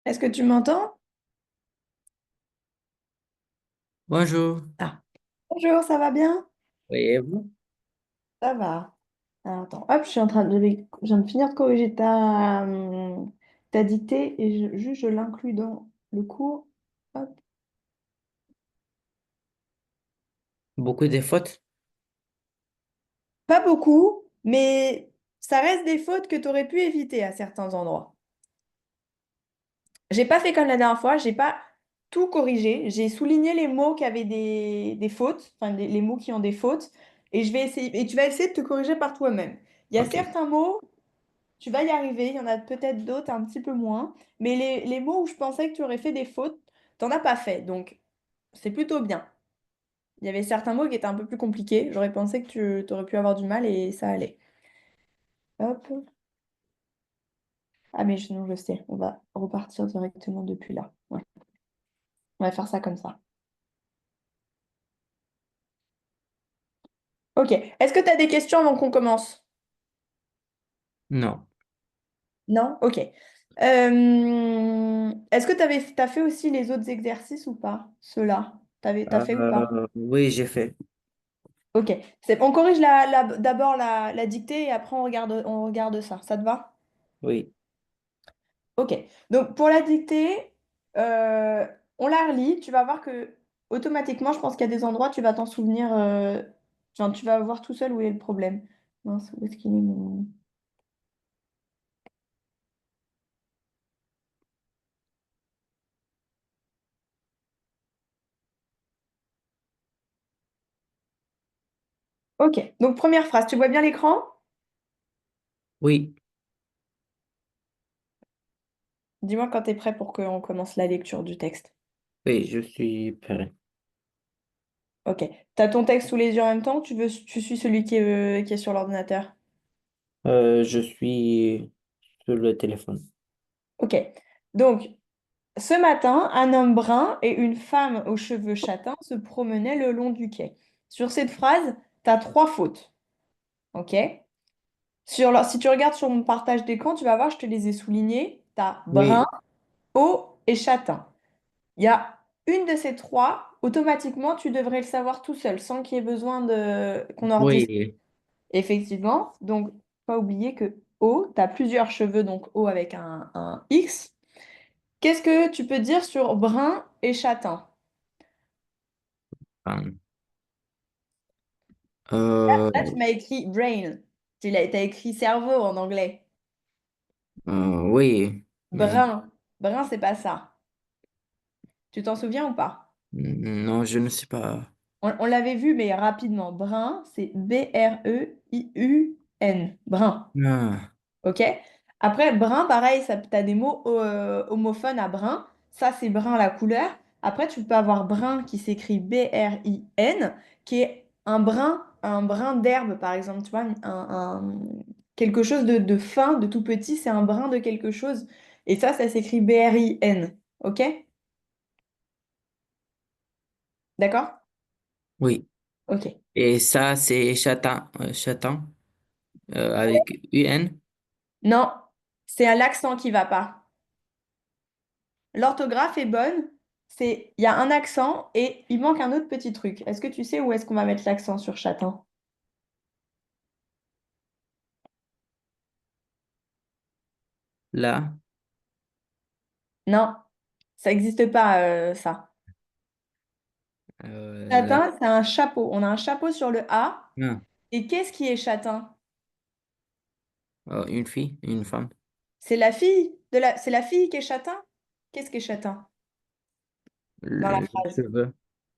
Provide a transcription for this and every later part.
Est-ce que tu m'entends? Bonjour, Ah, bonjour, ça va bien? voyez-vous? Ça va. Alors, attends, hop, je viens de finir de corriger ta dictée et juste je l'inclus dans le cours. Hop. Beaucoup de fautes? Pas beaucoup, mais ça reste des fautes que tu aurais pu éviter à certains endroits. J'ai pas fait comme la dernière fois, j'ai pas tout corrigé. J'ai souligné les mots qui avaient des fautes, enfin les mots qui ont des fautes, et je vais essayer, et tu vas essayer de te corriger par toi-même. Il y a Ok, certains mots. Tu vas y arriver, il y en a peut-être d'autres un petit peu moins, mais les mots où je pensais que tu aurais fait des fautes, t'en as pas fait, donc c'est plutôt bien. Il y avait certains mots qui étaient un peu plus compliqués, j'aurais pensé que tu aurais pu avoir du mal et ça allait. Hop. Ah mais non, je sais, on va repartir directement depuis là. Ouais. On va faire ça comme ça. Ok, est-ce que tu as des questions avant qu'on commence? non. Non? Ok. Est-ce que t'as fait aussi les autres exercices ou pas? Ceux-là. T'as fait ou pas? Oui, j'ai fait. Ok, on corrige d'abord la dictée et après on regarde ça. Ça te va? Oui. Ok, donc pour la dictée, on la relit. Tu vas voir que automatiquement, je pense qu'il y a des endroits, tu vas t'en souvenir. Enfin, tu vas voir tout seul où est le problème. Mince, où est-ce qu'il est mon... Ok, donc première phrase, tu vois bien l'écran? Oui, Dis-moi quand tu es prêt pour qu'on commence la lecture du texte. oui, je suis prêt. Ok, tu as ton texte sous les yeux en même temps ou tu suis celui qui est sur l'ordinateur? Je suis sur le téléphone. Ok, donc ce matin, un homme brun et une femme aux cheveux châtains se promenaient le long du quai. Sur cette phrase, tu as trois fautes. Ok? Si tu regardes sur mon partage d'écran, tu vas voir, je te les ai soulignés. Tu as brun, Oui, haut et châtain. Il y a une de ces trois, automatiquement, tu devrais le savoir tout seul, sans qu'il y ait besoin de qu'on en redise. oui. Effectivement, donc, pas oublier que haut, tu as plusieurs cheveux, donc haut avec un X. Qu'est-ce que tu peux dire sur brun et châtain? Hum. Euh, Là, tu m'as écrit brain. T'as écrit cerveau en anglais. oui, mais Brun. Brun, c'est pas ça. Tu t'en souviens ou pas? non, je ne sais pas. On l'avait vu, mais rapidement. Brun, c'est Briun. Brun. Ah, OK? Après, brun, pareil, ça, tu as des mots homophones à brun. Ça, c'est brun la couleur. Après, tu peux avoir brun qui s'écrit Brin, qui est un brin d'herbe, par exemple. Tu vois, quelque chose de fin, de tout petit, c'est un brin de quelque chose. Et ça s'écrit Brin. OK? D'accord? oui. OK. Et ça, c'est Chatan, Chatan, avec UN. Non, c'est à l'accent qui va pas. L'orthographe est bonne. Il y a un accent et il manque un autre petit truc. Est-ce que tu sais où est-ce qu'on va mettre l'accent sur châtain? Là, Non, ça n'existe pas, ça. là. Châtain, c'est un chapeau. On a un chapeau sur le A. Ah, Et qu'est-ce qui est châtain? une fille, une femme. C'est la fille qui est châtain? Qu'est-ce qui est châtain dans la Le phrase? cheveu,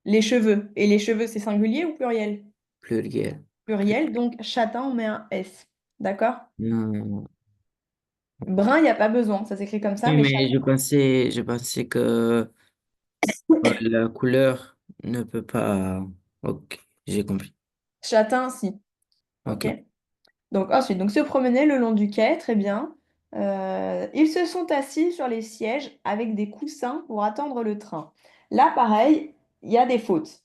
Les cheveux. Et les cheveux, c'est singulier ou pluriel? pluriel. Pluriel, donc châtain, on met un S. D'accord? Non. Brun, il n'y a pas besoin. Ça s'écrit comme ça, Oui, mais mais je pensais que la couleur ne peut pas. Ok, j'ai compris. châtain, si. Ok. OK? Donc ensuite, donc se promener le long du quai, très bien. Ils se sont assis sur les sièges avec des coussins pour attendre le train. Là, pareil, il y a des fautes.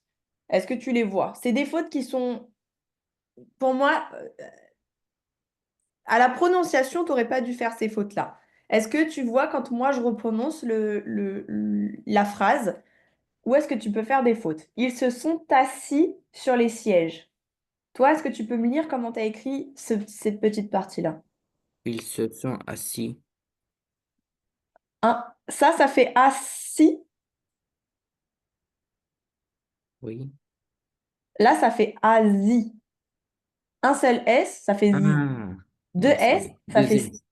Est-ce que tu les vois? C'est des fautes qui sont, pour moi, à la prononciation, tu n'aurais pas dû faire ces fautes-là. Est-ce que tu vois quand moi je reprononce la phrase, où est-ce que tu peux faire des fautes? Ils se sont assis sur les sièges. Toi, est-ce que tu peux me lire comment tu as écrit cette petite partie-là? Ils se sont assis. Hein, ça fait assis. Oui. Là, ça fait asi. Un seul S, ça fait zi. Ah, Deux donc S, c'est ça deux fait si. S.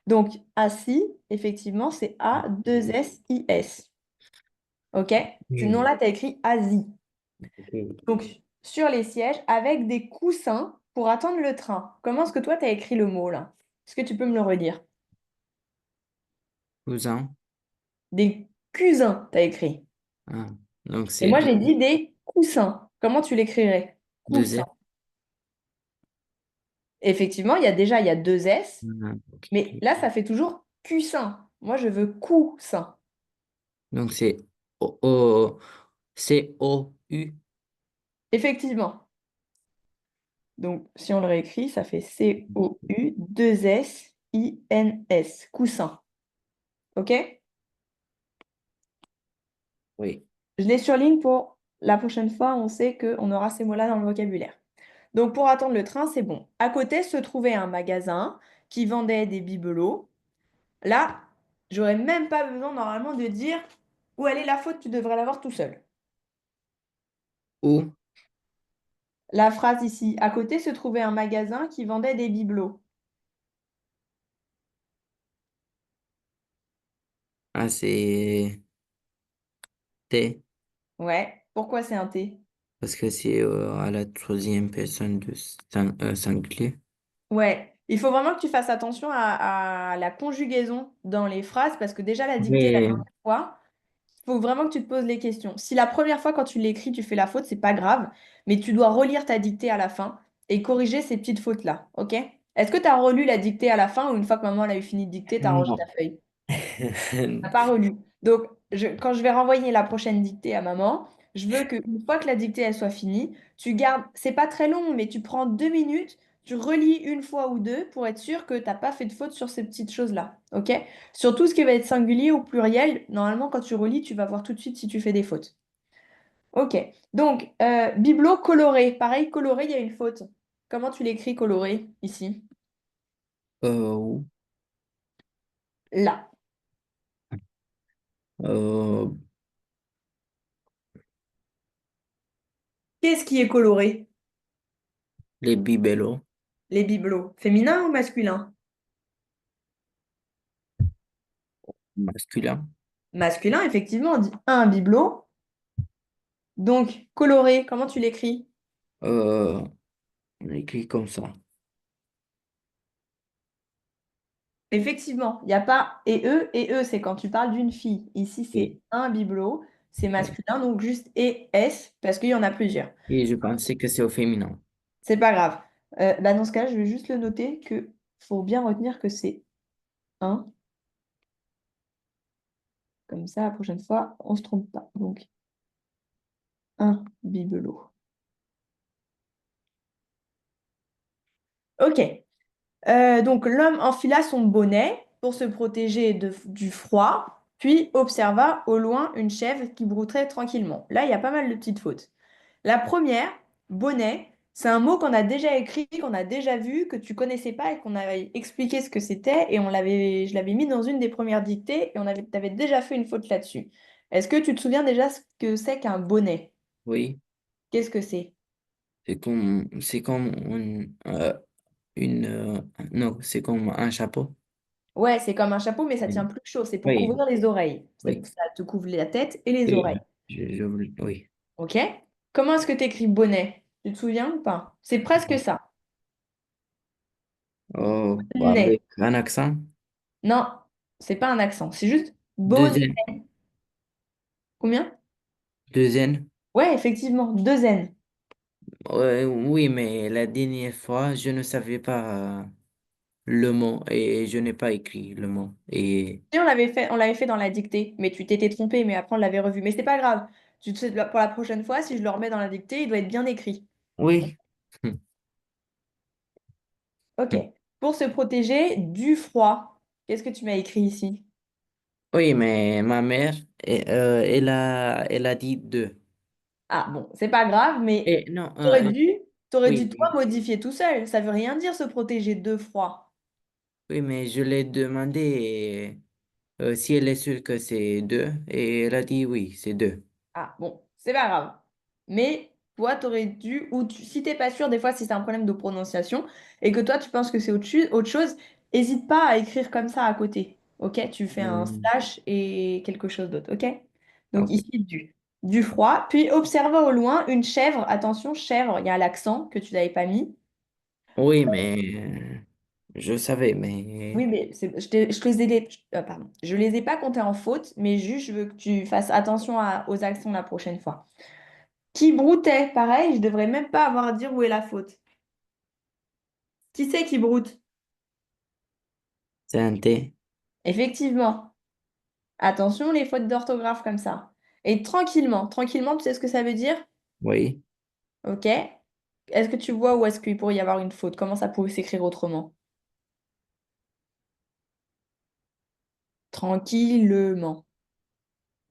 Donc, assis, effectivement, c'est A-2-S-I-S. OK? Sinon, Hmm. là, tu as écrit asi. Ok. Donc, sur les sièges, avec des coussins pour attendre le train. Comment est-ce que toi, tu as écrit le mot, là? Est-ce que tu peux me le redire? Cousin. Des cousins, tu as écrit. Ah, donc Et c'est moi, j'ai dit des coussins. Comment tu l'écrirais? deux Coussins. S. Effectivement, il y a deux S, Ah, ok. mais là, ça fait toujours cussin. Moi, je veux coussin. Donc c'est C-O-U. Effectivement. Donc, si on le réécrit, ça fait C-O-U-2-S-I-N-S. Coussin. OK? Oui. Je les surligne pour la prochaine fois, on sait qu'on aura ces mots-là dans le vocabulaire. Donc, pour attendre le train, c'est bon. À côté se trouvait un magasin qui vendait des bibelots. Là, j'aurais même pas besoin normalement de dire où elle est la faute, tu devrais l'avoir tout seul. Ou, La phrase ici, à côté se trouvait un magasin qui vendait des bibelots. ah, c'est T, Ouais, pourquoi c'est un T? parce que c'est à la troisième personne de singulier. Ouais, il faut vraiment que tu fasses attention à la conjugaison dans les phrases parce que déjà la dictée la Mais, première fois, il faut vraiment que tu te poses les questions. Si la première fois quand tu l'écris, tu fais la faute, c'est pas grave, mais tu dois relire ta dictée à la fin et corriger ces petites fautes-là, ok? Est-ce que tu as relu la dictée à la fin ou une fois que maman elle a eu fini de dicter, tu as rangé ta non. feuille? T'as pas relu. Donc, quand je vais renvoyer la prochaine dictée à maman, je veux qu'une fois que la dictée elle soit finie, tu gardes, c'est pas très long, mais tu prends 2 minutes, tu relis une fois ou deux pour être sûr que t'as pas fait de faute sur ces petites choses-là. OK? Sur tout ce qui va être singulier ou pluriel, normalement, quand tu relis, tu vas voir tout de suite si tu fais des fautes. OK. Donc, bibelot coloré. Pareil, coloré, il y a une faute. Comment tu l'écris coloré ici? Ou, Là. euh, Qu'est-ce qui est coloré? les bibelots Les bibelots. Féminin ou masculin? masculins. Masculin, effectivement, on dit un bibelot. Donc, coloré, comment tu l'écris? Euh, on écrit comme ça. Effectivement, il n'y a pas et eux, c'est quand tu parles d'une fille. Ici, Et, c'est un bibelot, c'est oui. masculin, donc juste et s, parce qu'il y en a plusieurs. Et je pensais que c'est au féminin. C'est pas grave. Bah, dans ce cas, je vais juste le noter que faut bien retenir que c'est un. Comme ça, la prochaine fois, on se trompe pas. Donc, un bibelot. Ok. Donc l'homme enfila son bonnet pour se protéger du froid, puis observa au loin une chèvre qui broutrait tranquillement. Là, il y a pas mal de petites fautes. La première, bonnet, c'est un mot qu'on a déjà écrit, qu'on a déjà vu, que tu connaissais pas et qu'on avait expliqué ce que c'était et je l'avais mis dans une des premières dictées et t'avais déjà fait une faute là-dessus. Est-ce que tu te souviens déjà ce que c'est qu'un bonnet? Oui. Qu'est-ce que c'est? C'est comme une, non, c'est comme un chapeau. Ouais, c'est comme un chapeau, mais ça tient Oui. plus chaud. C'est pour Oui. couvrir les oreilles. Oui. Ça te couvre la tête et les oreilles. Oui. Oui. OK? Comment est-ce que tu écris bonnet? Tu te souviens ou pas? C'est presque ça. Oh, Bonnet. avec un accent. Non, c'est pas un accent. C'est juste bonnet. Deuxième. Combien? Deuxième. Ouais, effectivement, deux N. Ouais, oui, mais la dernière fois, je ne savais pas le mot et je n'ai pas écrit le mot. Et Et on l'avait fait dans la dictée, mais tu t'étais trompé, mais après on l'avait revu. Mais c'est pas grave. Tu te sais, pour la prochaine fois, si je le remets dans la dictée, il doit être bien écrit. oui. OK. Pour se protéger du froid. Qu'est-ce que tu m'as écrit ici? Oui, mais ma mère, elle a dit deux. Ah bon, c'est pas grave, mais Et non, t'aurais dû oui, toi oui, modifier tout seul. Ça veut rien dire se protéger de froid. oui, mais je l'ai demandé si elle est sûre que c'est deux, et elle a dit oui, c'est deux. Ah bon, c'est pas grave. Mais toi, t'aurais dû, si t'es pas sûr, des fois, si c'est un problème de prononciation et que toi, tu penses que c'est autre chose, hésite pas à écrire comme ça à côté. Ok? Tu fais un Hmm, slash et quelque chose d'autre. Ok? Donc ok. ici, du froid. Puis observa au loin une chèvre. Attention, chèvre, il y a l'accent que tu n'avais pas mis. Oui, mais je savais, Oui, mais mais je les ai, pardon. Je les ai pas comptés en faute, mais juste, je veux que tu fasses attention aux accents la prochaine fois. Qui broutait, pareil, je devrais même pas avoir à dire où est la faute. Qui c'est qui broute? c'est un thé. Effectivement. Attention, les fautes d'orthographe comme ça. Et tranquillement, tranquillement, tu sais ce que ça veut dire? Oui, Ok. Est-ce que tu vois où est-ce qu'il pourrait y avoir une faute? Comment ça pourrait s'écrire autrement? Tranquillement.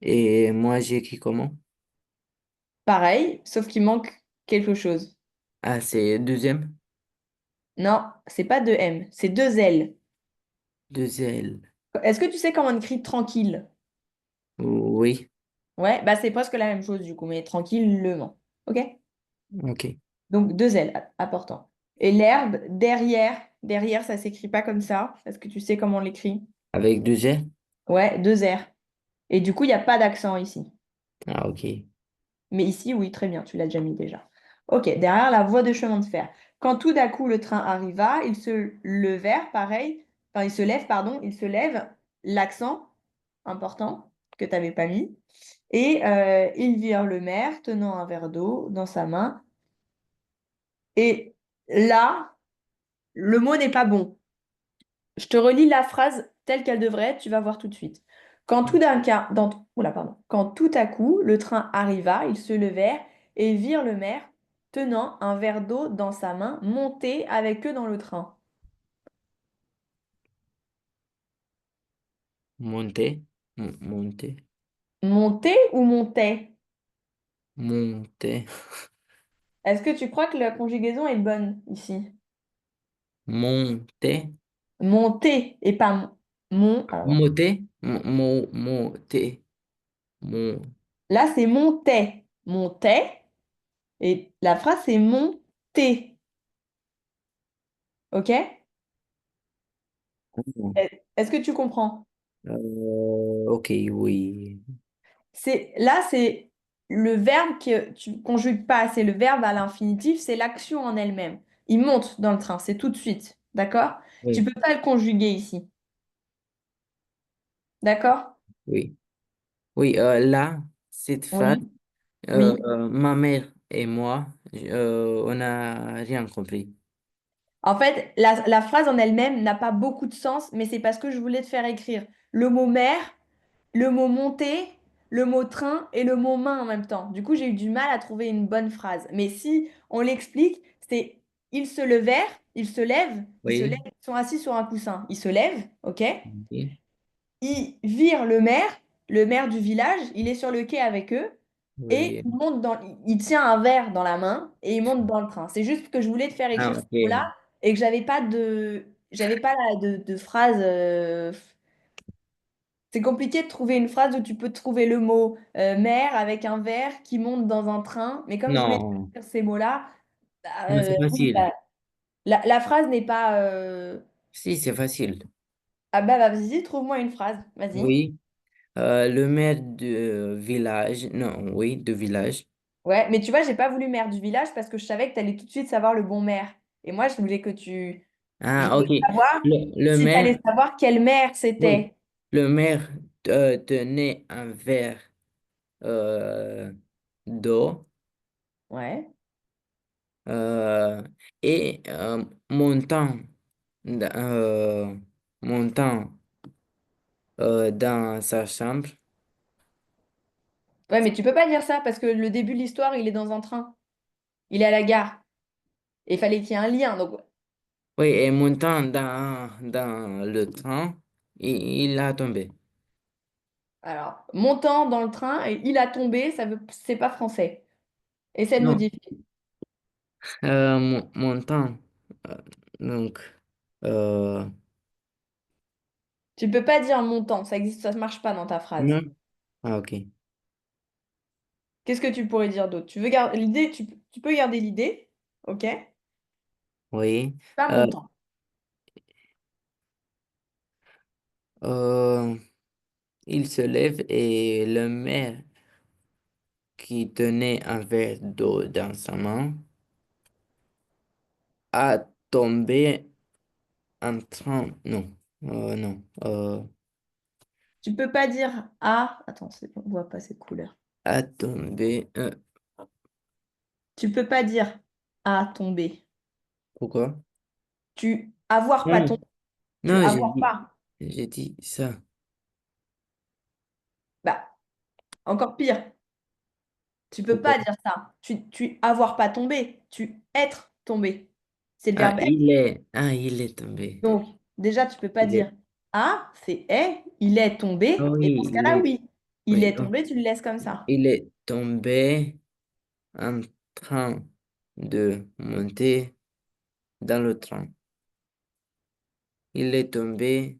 et moi j'ai écrit comment? Pareil, sauf qu'il manque quelque chose. Ah, c'est deuxième? Non, c'est pas deux M, c'est deux L. Deux L. Est-ce que tu sais comment on écrit tranquille? Oui, Ouais, bah c'est presque la même chose du coup, mais tranquillement. Ok? ok. Donc deux L, important. Et l'herbe, derrière, ça s'écrit pas comme ça. Est-ce que tu sais comment on l'écrit? Avec deux L? Ouais, deux R. Et du coup, il n'y a pas d'accent ici. Ah, ok. Mais ici, oui, très bien, tu l'as déjà mis déjà. Ok, derrière la voie de chemin de fer. Quand tout d'un coup le train arriva, ils se levèrent, pareil. Enfin, ils se lèvent, pardon, ils se lèvent. L'accent, important, que tu n'avais pas mis. Et ils virent le maire tenant un verre d'eau dans sa main. Et là, le mot n'est pas bon. Je te relis la phrase telle qu'elle devrait être, tu vas voir tout de suite. Oula, pardon. Quand tout à coup le train arriva, ils se levèrent et virent le maire tenant un verre d'eau dans sa main, monter avec eux dans le train. Monter, monter, Monter ou montait? monter, Est-ce que tu crois que la conjugaison est bonne ici? monter, Monter et pas alors, monter, monter, mon, là, c'est montait. Montait. Et la phrase, c'est monter. OK? Est-ce que tu comprends? ok, oui, C'est le verbe que tu conjugues pas, c'est le verbe à l'infinitif, c'est l'action en elle-même. Il monte dans le train, c'est tout de suite, d'accord? Tu oui, peux pas le conjuguer ici, d'accord? oui, oui, là, cette phrase, Oui. Oui. ma mère et moi, on n'a rien compris. En fait, la phrase en elle-même n'a pas beaucoup de sens, mais c'est parce que je voulais te faire écrire le mot mer, le mot monter, le mot train et le mot main en même temps. Du coup, j'ai eu du mal à trouver une bonne phrase. Mais si on l'explique, c'est ils se levèrent, ils se lèvent, Oui, ils sont assis sur un coussin. Ils se lèvent, ok? oui, Ils virent le maire du village, il est sur le quai avec eux et oui. il tient un verre dans la main et il monte dans le train. C'est juste que je voulais te faire Ah, écrire ce ok. mot-là et que j'avais pas de phrase. C'est compliqué de trouver une phrase où tu peux trouver le mot mer avec un verre qui monte dans un train. Mais comme je voulais te Non, faire ces mots-là, non, c'est oui, facile. la phrase n'est pas. Si, c'est facile. Ah bah vas-y, trouve-moi une phrase. Vas-y. Oui. Le maire de village, non, oui, de village. Ouais, mais tu vois, j'ai pas voulu maire du village parce que je savais que tu allais tout de suite savoir le bon maire. Et moi, je voulais que tu. Je Ah, voulais ok. savoir Le si tu allais maire, savoir quelle maire oui, c'était. le maire tenait un verre euh, d'eau Ouais. euh, et euh, montant dans sa chambre. Ouais, mais tu peux pas dire ça parce que le début de l'histoire, il est dans un train. Il est à la gare. Et il fallait qu'il y ait un lien. Donc, Oui, et montant dans le train, il a tombé. Alors, montant dans le train et il a tombé, ça veut, c'est pas français. Essaie de Non, modifier. mon temps. Euh, donc, euh, Tu peux pas dire montant, ça existe, ça ne marche pas dans ta phrase. non. Ah, ok. Qu'est-ce que tu pourrais dire d'autre? Tu veux garder l'idée, tu peux garder l'idée, ok? Oui. Pas Euh, montant. euh, il se lève et le maire qui tenait un verre d'eau dans sa main a tombé en train. Non, non. Tu peux pas dire ah. Attends, on voit pas cette couleur. A tombé. Tu peux pas dire à tomber. Pourquoi? Tu avoir pas Non, tombé. Tu non, avoir pas. j'ai dit ça. Bah, encore pire. Tu peux Pourquoi? pas dire ça. Tu avoir pas tombé. Tu être tombé. C'est le Ah, verbe être. il est tombé. Donc, déjà, tu peux pas Il dire est, ah, c'est est. Il est ah tombé. Et dans oui, ce cas-là, oui. Il oui, est oh, tombé, tu le laisses comme ça. il est tombé en train de monter dans le train. Il est tombé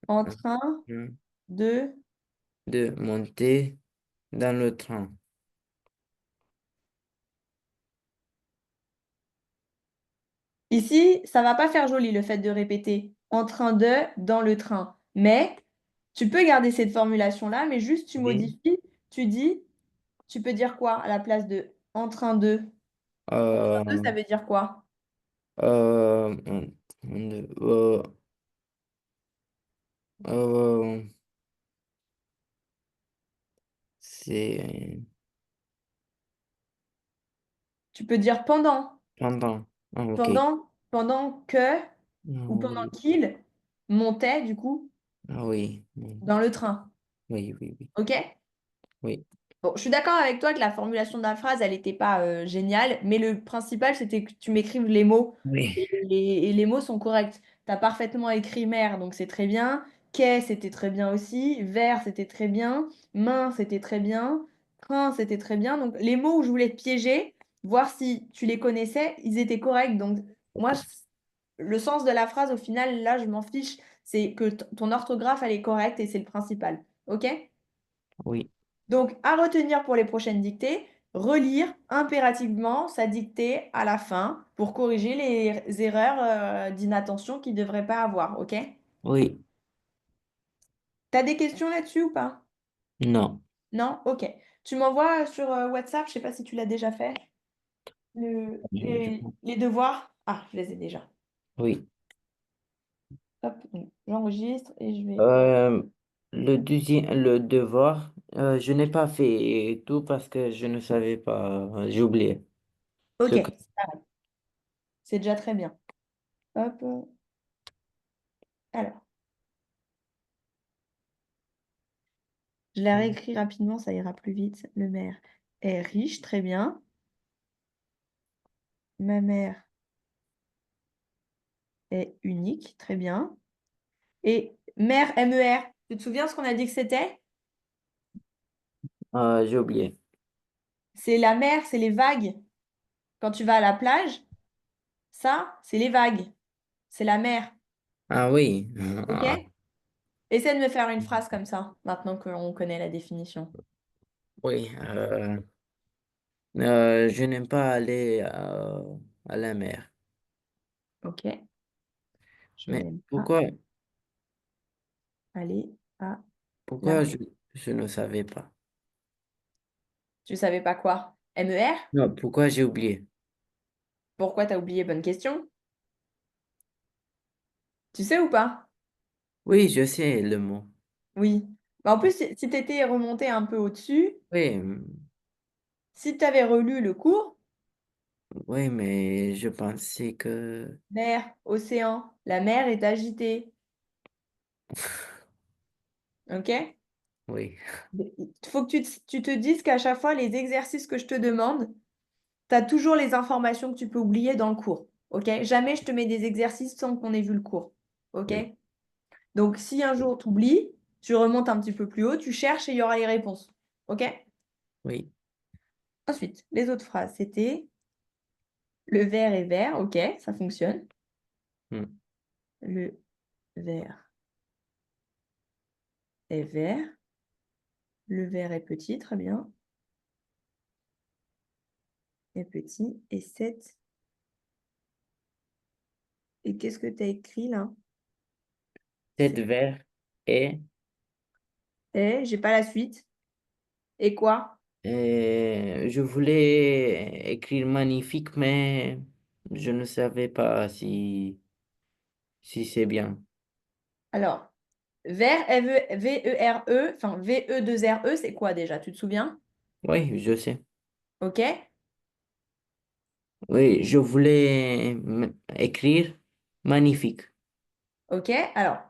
En en train train de. de monter dans le train. Ici, ça va pas faire joli le fait de répéter en train de dans le train. Mais tu peux garder cette formulation-là, mais juste tu Oui. modifies. Tu dis, tu peux dire quoi à la place de en train de? En train de, Euh, ça veut dire quoi? euh, euh, euh, c'est Tu peux dire pendant. pendant. Ah, ok. Pendant que Ah, ou pendant oui, qu'il montait, du coup, ah, oui, dans le train. oui, oui, oui, OK? oui, Bon, je suis d'accord avec toi que la formulation de la phrase, elle n'était pas géniale, mais le principal, c'était que tu m'écrives les mots. oui, Et les mots sont corrects. Tu as parfaitement écrit mère, donc c'est très bien. Quai, c'était très bien aussi. Vers, c'était très bien. Main, c'était très bien. Train, c'était très bien. Donc les mots où je voulais te piéger, voir si tu les connaissais, ils étaient corrects. Donc moi, le sens de la phrase, au final, là, je m'en fiche. C'est que ton orthographe, elle est correcte et c'est le principal. OK? oui, Donc, à retenir pour les prochaines dictées, relire impérativement sa dictée à la fin pour corriger les erreurs d'inattention qu'il ne devrait pas avoir. OK? oui, T'as des questions là-dessus ou pas? non, Non? OK. Tu m'envoies sur WhatsApp, je sais pas si tu l'as déjà fait, les devoirs. Ah, je les ai déjà. oui. Hop, donc, j'enregistre et je vais. Euh, le deuxième, le devoir, je n'ai pas fait tout parce que je ne savais pas, j'ai oublié. OK, Ce que, c'est déjà très bien. Hop, alors, je la réécris rapidement, ça ira plus vite. Le maire est riche, très bien. Ma mère est unique, très bien. Et mer, MER, tu te souviens ce qu'on a dit que c'était? j'ai oublié. C'est la mer, c'est les vagues. Quand tu vas à la plage, ça, c'est les vagues. C'est la mer. Ah oui, OK? Essaie de me faire une phrase comme ça, maintenant qu'on connaît la définition. oui. Je n'aime pas aller à la mer. OK? Je Mais n'aime pas pourquoi, aller à la pourquoi mer. je ne savais pas? Tu savais pas quoi? MER? Non, pourquoi j'ai oublié? Pourquoi t'as oublié? Bonne question. Tu sais ou pas? Oui, je sais le mot. Oui. Bah, en plus, si tu étais remonté un peu au-dessus, Oui, si tu avais relu le cours, oui, mais je pensais que... mer, océan, la mer est agitée. OK? Oui, Il faut que tu te dises qu'à chaque fois, les exercices que je te demande, tu as toujours les informations que tu peux oublier dans le cours. OK? Jamais je te mets des exercices sans qu'on ait vu le cours. OK? oui. Donc, si un jour tu oublies, tu remontes un petit peu plus haut, tu cherches et il y aura les réponses. OK? Oui. Ensuite, les autres phrases, c'était le verre est vert. OK, ça fonctionne. Hmm. Le verre est vert. Le verre est petit, très bien. Est petit. Et 7. Et qu'est-ce que tu as écrit là? Cette verre est, Et j'ai pas la suite. Et quoi? je voulais écrire magnifique, mais je ne savais pas si c'est bien. Alors, vert, V-E-R-E, enfin V-E-2-R-E, c'est quoi déjà? Tu te souviens? Oui, je sais. OK? Oui, je voulais écrire magnifique. OK? Alors,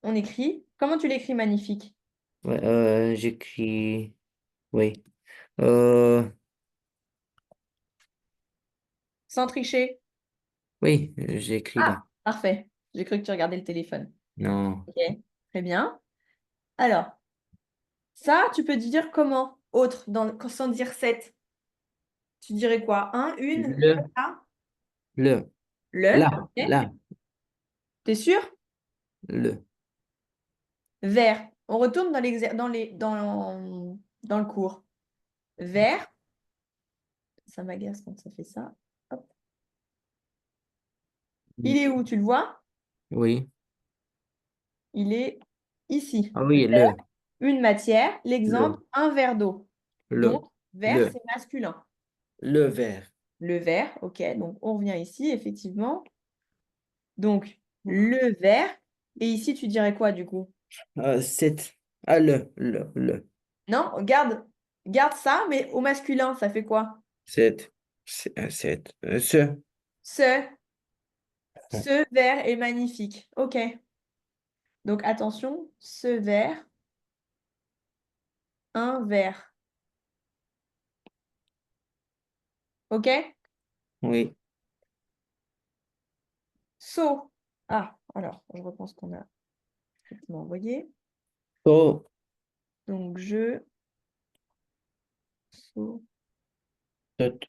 on écrit. Comment tu l'écris magnifique? Ouais, j'écris, oui. Euh, Sans tricher. oui, j'écris là. Ah, parfait. J'ai cru que tu regardais le téléphone. Non. OK, très bien. Alors, ça, tu peux dire comment? Autre, sans dire 7. Tu dirais quoi? Un, une, Le, là? le, Le. là, OK. là, T'es sûr? le. Vert. On retourne dans le cours. Vert. Ça m'agace quand ça fait ça. Hop. Il est où? Tu le vois? Oui. Il est ici. Ah oui, le, Une matière. le, L'exemple, un verre d'eau. Donc, le, vert, le, c'est masculin. le verre. Le vert, ok. Donc, on revient ici, effectivement. Donc, le vert. Et ici, tu dirais quoi, du coup? Cette, ah, le, Non, garde ça, mais au masculin, ça fait quoi? cette, cette, ce. Ce. Ce vert est magnifique. Ok. Donc, attention, ce vert, un vert. Ok? Oui. Seau. Ah, alors, je reprends ce qu'on a effectivement envoyé. So, Donc, seau. tot.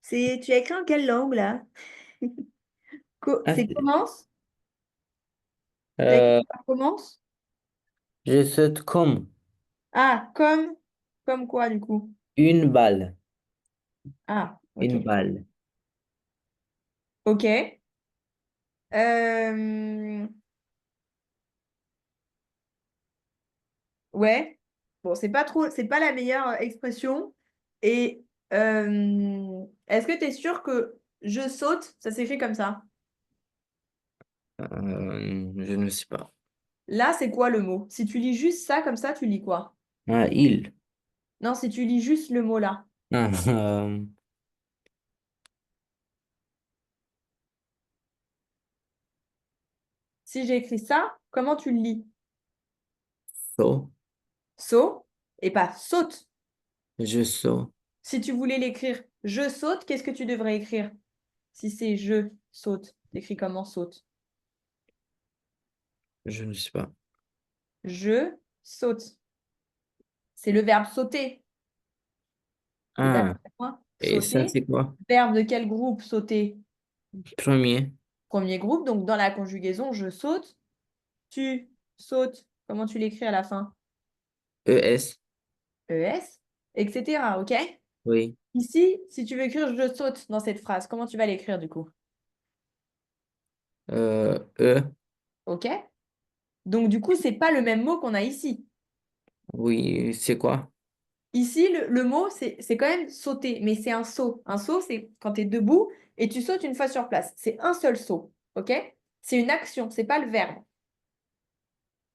Tu as écrit en quelle langue, là? Ah, C'est commence? Tu as écrit euh, par commence? je saute comme Ah, comme quoi, du coup? une balle. Ah, ok. Une balle. Ok. Euh, ouais. Bon, c'est pas la meilleure expression. Et est-ce que tu es sûr que je saute, ça s'écrit comme ça? Je ne sais pas. Là, c'est quoi le mot? Si tu lis juste ça comme ça, tu lis quoi? Ah, il. Non, si tu lis juste le mot là. Ah, Si j'ai écrit ça, comment tu le lis? so, Saut et pas saute. je saute. Si tu voulais l'écrire je saute, qu'est-ce que tu devrais écrire? Si c'est je saute, t'écris comment saute? Je ne sais pas. Je saute. C'est le verbe sauter. T'es d'accord Ah, avec moi? et ça, Sauter. c'est quoi? Verbe de quel groupe sauter? Premier. Premier groupe, donc dans la conjugaison, je saute, tu sautes. Comment tu l'écris à la fin? ES. ES, etc. OK? Oui. Ici, si tu veux écrire je saute dans cette phrase, comment tu vas l'écrire du coup? E. OK? Donc du coup, c'est pas le même mot qu'on a ici. Oui, c'est quoi? Ici, le mot, c'est quand même sauter, mais c'est un saut. Un saut, c'est quand tu es debout et tu sautes une fois sur place. C'est un seul saut. OK? C'est une action, c'est pas le verbe.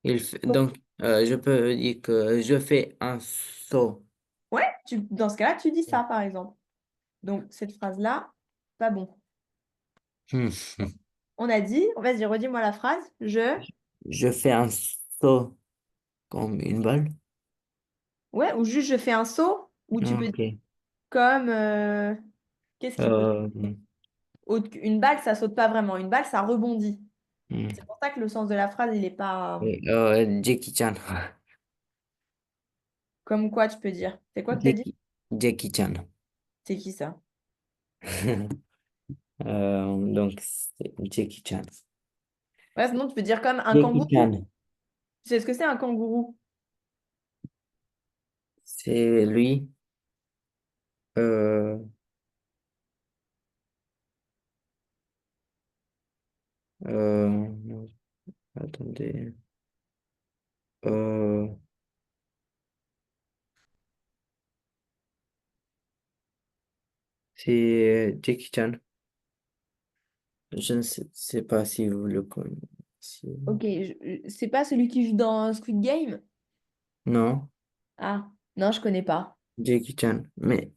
Donc, Donc, je peux dire que je fais un saut. ouais, dans ce cas-là, tu dis ça, par exemple. Donc, cette phrase-là, pas bon. Hmm. On a dit, vas-y, redis-moi la phrase. Je fais un saut comme une balle. Ouais, ou juste je fais un saut, ou tu peux dire Ok. comme, qu'est-ce qui peut... Euh, Une balle, ça saute pas vraiment. Une balle, ça rebondit. Hmm. C'est pour ça que le sens de la phrase, il est pas Jackie Chan. comme quoi tu peux dire. C'est quoi que t'as dit? Jackie Chan. C'est qui ça? Donc, c'est Jackie Chan. Ouais, sinon tu peux dire comme un Jackie kangourou. Chan, Tu sais ce que c'est un kangourou? c'est lui. Euh, non, attendez. Euh, c'est Jackie Chan. Je ne sais pas si vous le connaissez. Ok, c'est pas celui qui joue dans Squid Game? Non, Ah, non, je connais pas. Jackie Chan. Mais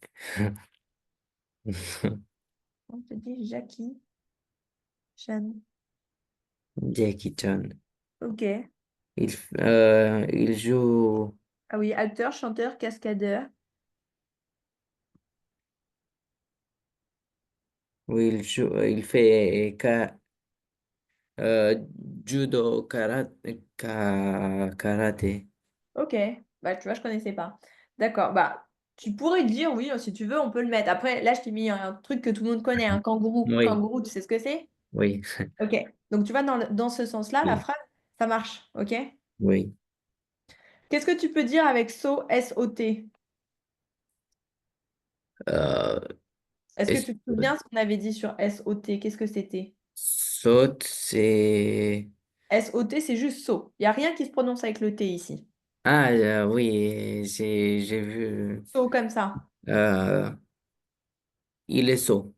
On te dit Jackie Chan. Jackie Chan. Ok. Il joue. Ah oui, acteur, chanteur, cascadeur. Oui, il fait euh, judo, karaté. Ok, bah tu vois, je connaissais pas. D'accord, bah tu pourrais dire oui, si tu veux, on peut le mettre. Après, là, je t'ai mis un truc que tout le monde connaît, un kangourou. Oui, Kangourou, tu sais ce que c'est? oui, Ok, donc tu vois, dans ce sens-là, la oui, phrase, ça marche, ok? oui. Qu'est-ce que tu peux dire avec saut, S-O-T? Euh, Est-ce que est-ce tu te que souviens ce qu'on avait dit sur S-O-T? Qu'est-ce que c'était? saute, c'est. S-O-T, c'est juste saut. Il n'y a rien qui se prononce avec le T ici. Ah, oui, j'ai vu. Saut comme ça. Euh, il est saut.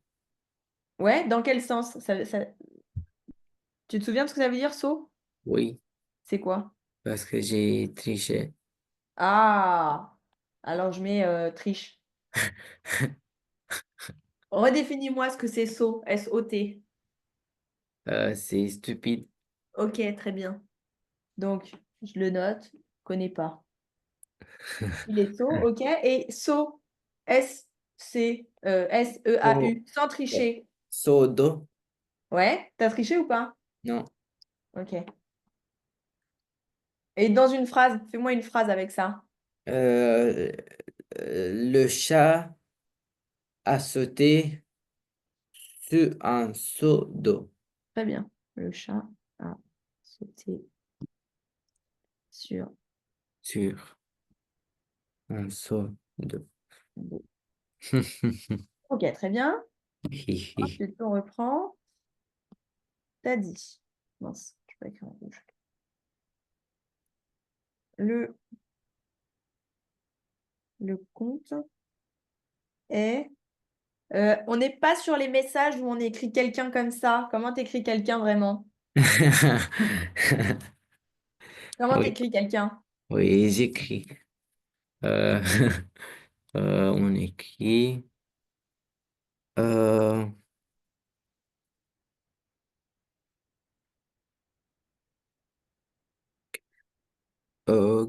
Ouais, dans quel sens? Tu te souviens de ce que ça veut dire, saut? Oui, C'est quoi? parce que j'ai triché. Ah! Alors je mets triche. Redéfinis-moi ce que c'est saut, S-O-T. C'est stupide. Ok, très bien. Donc, je le note, connais pas. Il est saut, ok. Et saut, Saut, S-E-A-U, sans tricher. saut d'eau? Ouais, t'as triché ou pas? Non. Ok. Et dans une phrase, fais-moi une phrase avec ça. Euh, le chat a sauté sur un seau d'eau. Très bien. Le chat a sauté sur Sur un seau d'eau. l'eau. Ok, très bien. Ensuite, on reprend. T'as dit. Mince, je peux écrire en rouge. Le, le compte est. On n'est pas sur les messages où on écrit quelqu'un comme ça. Comment t'écris quelqu'un vraiment? Comment Oui, t'écris quelqu'un? oui, j'écris. Euh, on écrit. euh, euh,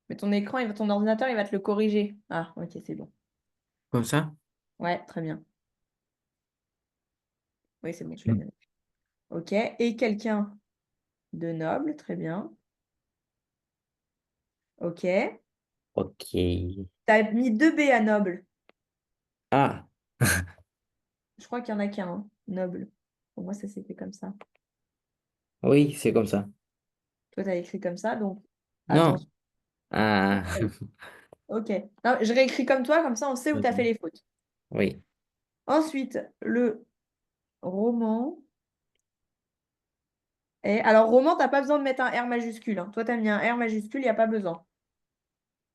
Mais ton écran, ton ordinateur, il va te le corriger. Ah, ok, c'est bon. comme ça? Ouais, très bien. Oui, c'est bon, tu l'as bien. Ok. Et quelqu'un de noble, très bien. Ok. Ok. T'as mis deux B à noble. Ah, Je crois qu'il y en a qu'un, hein, noble. Pour moi, ça s'était comme ça. oui, c'est comme ça. Toi, t'as écrit comme ça, donc Non. attention. Ah, Ok. Non, je réécris comme toi, comme ça, on sait où t'as fait les fautes. oui. Ensuite, le roman est. Alors, roman, t'as pas besoin de mettre un R majuscule, hein. Toi, t'as mis un R majuscule, il n'y a pas besoin.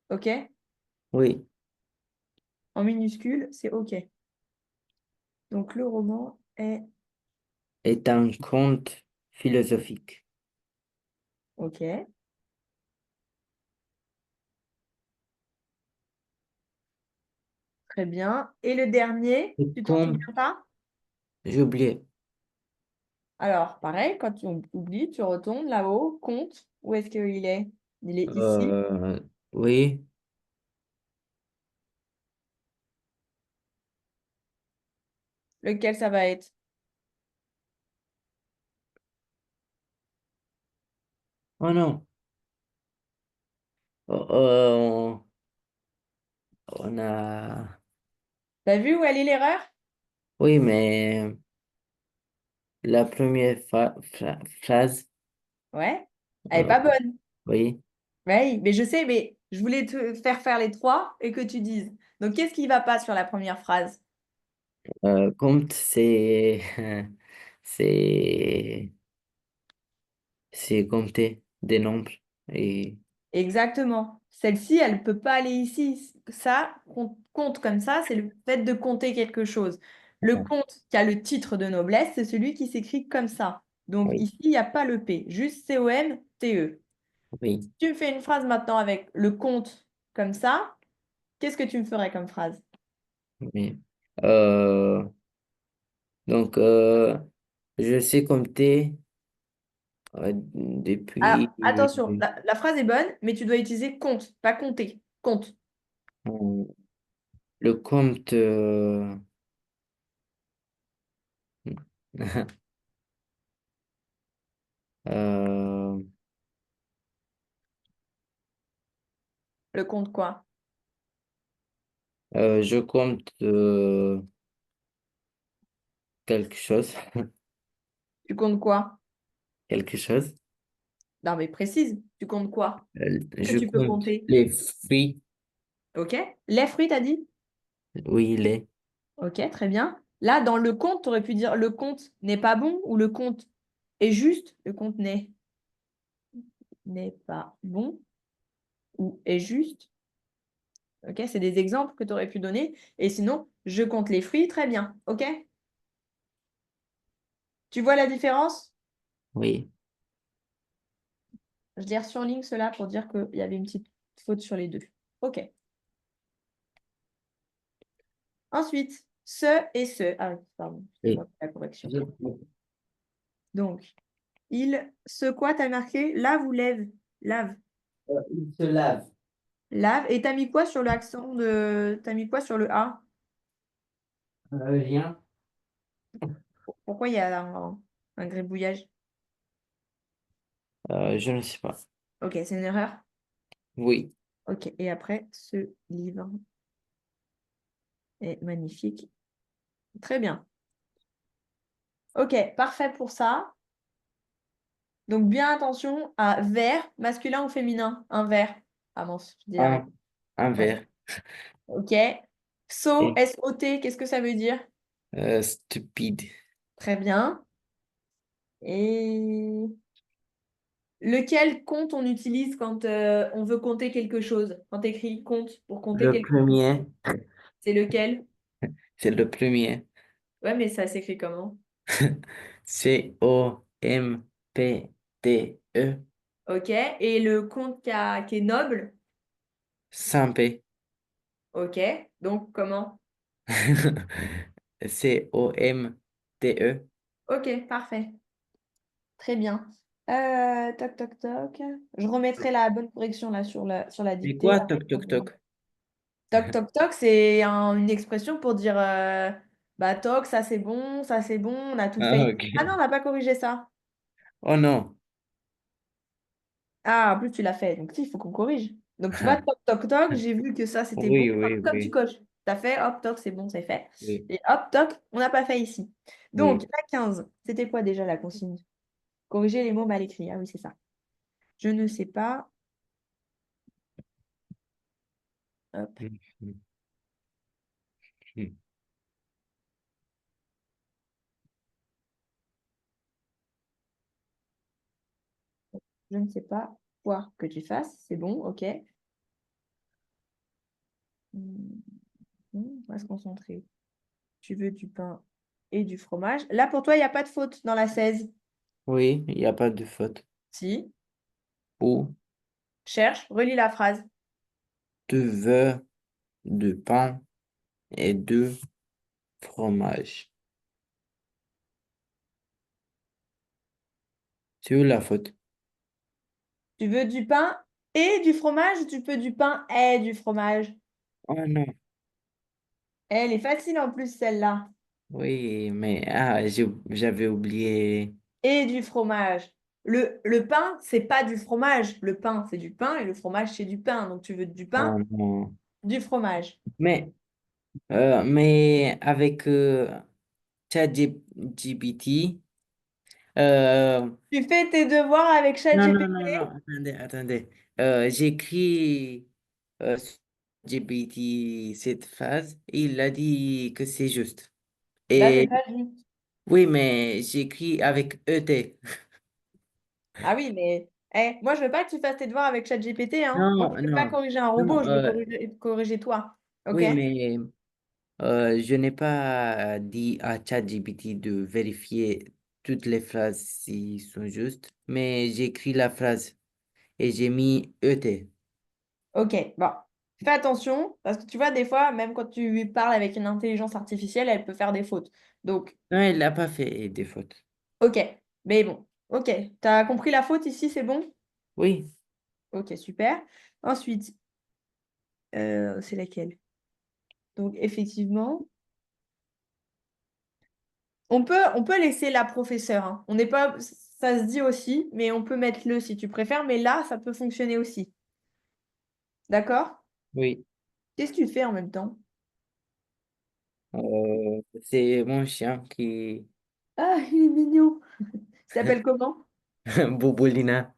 Ok? Oui. En minuscule, c'est ok. Donc, le roman est Est un conte philosophique. ok. Très bien. Et le dernier, Et tu t'en comme souviens pas? j'ai oublié. Alors, pareil, quand tu oublies, tu retournes là-haut, compte. Où est-ce qu'il est? Il est ici. Euh, oui. Lequel ça va être? Oh non. On a... T'as vu où elle est l'erreur? Oui, mais la première phrase, Ouais. Elle est euh, pas bonne. oui. Oui, mais je sais, mais je voulais te faire faire les trois et que tu dises. Donc, qu'est-ce qui va pas sur la première phrase? Compte, c'est... c'est... c'est compter des nombres. Et Exactement. Celle-ci, elle ne peut pas aller ici. Ça, compte comme ça, c'est le fait de compter quelque chose. Le compte qui a le titre de noblesse, c'est celui qui s'écrit comme ça. Donc oui, ici, il n'y a pas le P, juste C-O-M-T-E. oui, Tu me fais une phrase maintenant avec le compte comme ça, qu'est-ce que tu me ferais comme phrase? oui. Euh, donc, je sais compter depuis Ah, attention, la phrase est bonne, mais tu dois utiliser compte, pas compter. Compte. euh, le compte. euh, Le compte quoi? je compte quelque chose. Tu comptes quoi? Quelque chose. Non, mais précise, tu comptes quoi? Que Je tu peux compte compter. les fruits. Ok? Les fruits, t'as dit? Oui, les. Ok, très bien. Là, dans le compte, tu aurais pu dire le compte n'est pas bon ou le compte est juste. Le compte n'est pas bon ou est juste. Ok, c'est des exemples que tu aurais pu donner. Et sinon, je compte les fruits, très bien. Ok? Tu vois la différence? Oui. Je les surligne cela pour dire qu'il y avait une petite faute sur les deux. Ok. Ensuite, ce et ce. Ah, pardon, c'est Oui. moi qui fais la correction. Je- Donc, ce quoi t'as marqué? Lave ou lève? Lave. Il se lave. Lave. Et t'as mis quoi sur l'accent de. T'as mis quoi sur le A? Rien. Pourquoi il y a un gribouillage? Je ne sais pas. Ok, c'est une erreur. Oui. Ok, et après, ce livre est magnifique. Très bien. Ok, parfait pour ça. Donc, bien attention à vert, masculin ou féminin? Un vert. Ah mince, je dis la réponse. Un Ouais. verre. Ok. So, Et, S-O-T, qu'est-ce que ça veut dire? stupide. Très bien. Et lequel compte on utilise quand on veut compter quelque chose? Quand tu écris compte pour compter Le quelque chose, premier, c'est lequel? c'est le premier. Ouais, mais ça s'écrit comment? Compte. Ok. Et le compte qui est noble? Sans P. Ok. Donc, comment? Comte. Ok, parfait. Très bien. Toc, toc, toc. Je remettrai la bonne correction là sur la C'est dictée. quoi toc toc toc? Toc, toc, toc, c'est une expression pour dire bah toc, ça c'est bon, on a tout fait Ah, ici. ok. Ah non, on n'a pas corrigé ça. Oh non. Ah, en plus tu l'as fait, donc si, il faut qu'on corrige. Donc tu vois, toc, toc, toc, j'ai vu que ça c'était bon. Oui, Hop, oui, comme tu oui, coches. T'as fait, hop, toc, c'est bon, c'est fait. oui, Et hop, toc, on n'a pas fait ici. Donc, oui. la 15, c'était quoi déjà la consigne? Corriger les mots mal écrits. Ah oui, c'est ça. Je ne sais pas. Hop, je ne sais pas quoi que tu fasses. C'est bon, ok. On va se concentrer. Tu veux du pain et du fromage. Là, pour toi, il n'y a pas de faute dans la 16. Oui, il n'y a pas de faute. Si. Ou Cherche, relis la phrase. deux verres de pain et deux fromages. C'est où la faute? Tu veux du pain et du fromage ou tu peux du pain et du fromage? Oh non. Elle est facile en plus, celle-là. Oui, mais j'avais oublié. Et du fromage. Le pain, c'est pas du fromage. Le pain, c'est du pain et le fromage, c'est du pain. Donc tu veux du pain, Oh non. du fromage. Mais, mais avec ChatGPT, euh, Tu fais tes devoirs avec non, ChatGPT? non, non, non, attendez. J'écris sur GPT cette phrase et il a dit que c'est juste. Là, c'est Et pas juste. oui, mais j'écris avec ET. Ah oui, mais moi, je veux pas que tu fasses tes devoirs avec ChatGPT, hein. Moi, Non, je veux pas non, corriger un non. robot, je veux corriger toi. OK? Oui, mais je n'ai pas dit à ChatGPT de vérifier toutes les phrases s'ils sont justes, mais j'ai écrit la phrase et j'ai mis ET. OK, bon. Fais attention, parce que tu vois, des fois, même quand tu parles avec une intelligence artificielle, elle peut faire des fautes. Donc, Non, il n'a pas fait des fautes. OK. Mais bon, OK. T'as compris la faute ici, c'est bon? Oui, OK, super. Ensuite, c'est laquelle? Donc, effectivement, on peut laisser la professeure, hein. On n'est pas, ça se dit aussi, mais on peut mettre le si tu préfères, mais là, ça peut fonctionner aussi. D'accord? oui. Qu'est-ce que tu fais en même temps? C'est mon chien qui... Ah, il est mignon. Il s'appelle comment? Bouboulina.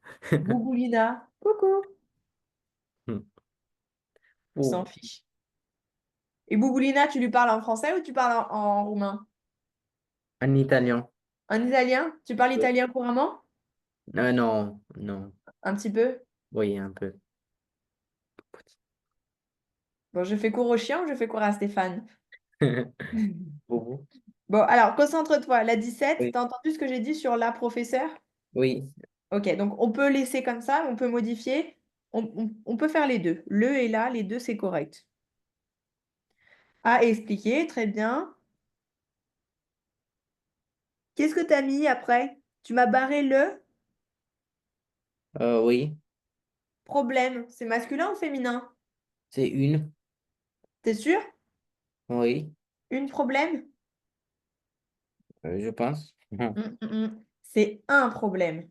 Bouboulina. Coucou. Il s'en Ou fiche. Et Bouboulina, tu lui parles en français ou tu parles en roumain? en italien. En italien? Tu parles Oui. italien couramment? Non, non. Un petit peu. Oui, un peu. Bon, je fais cours au chien ou je fais cours à Stéphane? Boubou. Bon, alors, concentre-toi. La 17, Oui, t'as entendu ce que j'ai dit sur la professeure? oui. Ok, donc on peut laisser comme ça, on peut modifier. On peut faire les deux. Le et la, les deux, c'est correct. À expliquer, très bien. Qu'est-ce que tu as mis après? Tu m'as barré le Oui, problème. C'est masculin ou féminin? c'est une. T'es sûr? Oui, Une problème? je pense. C'est un problème.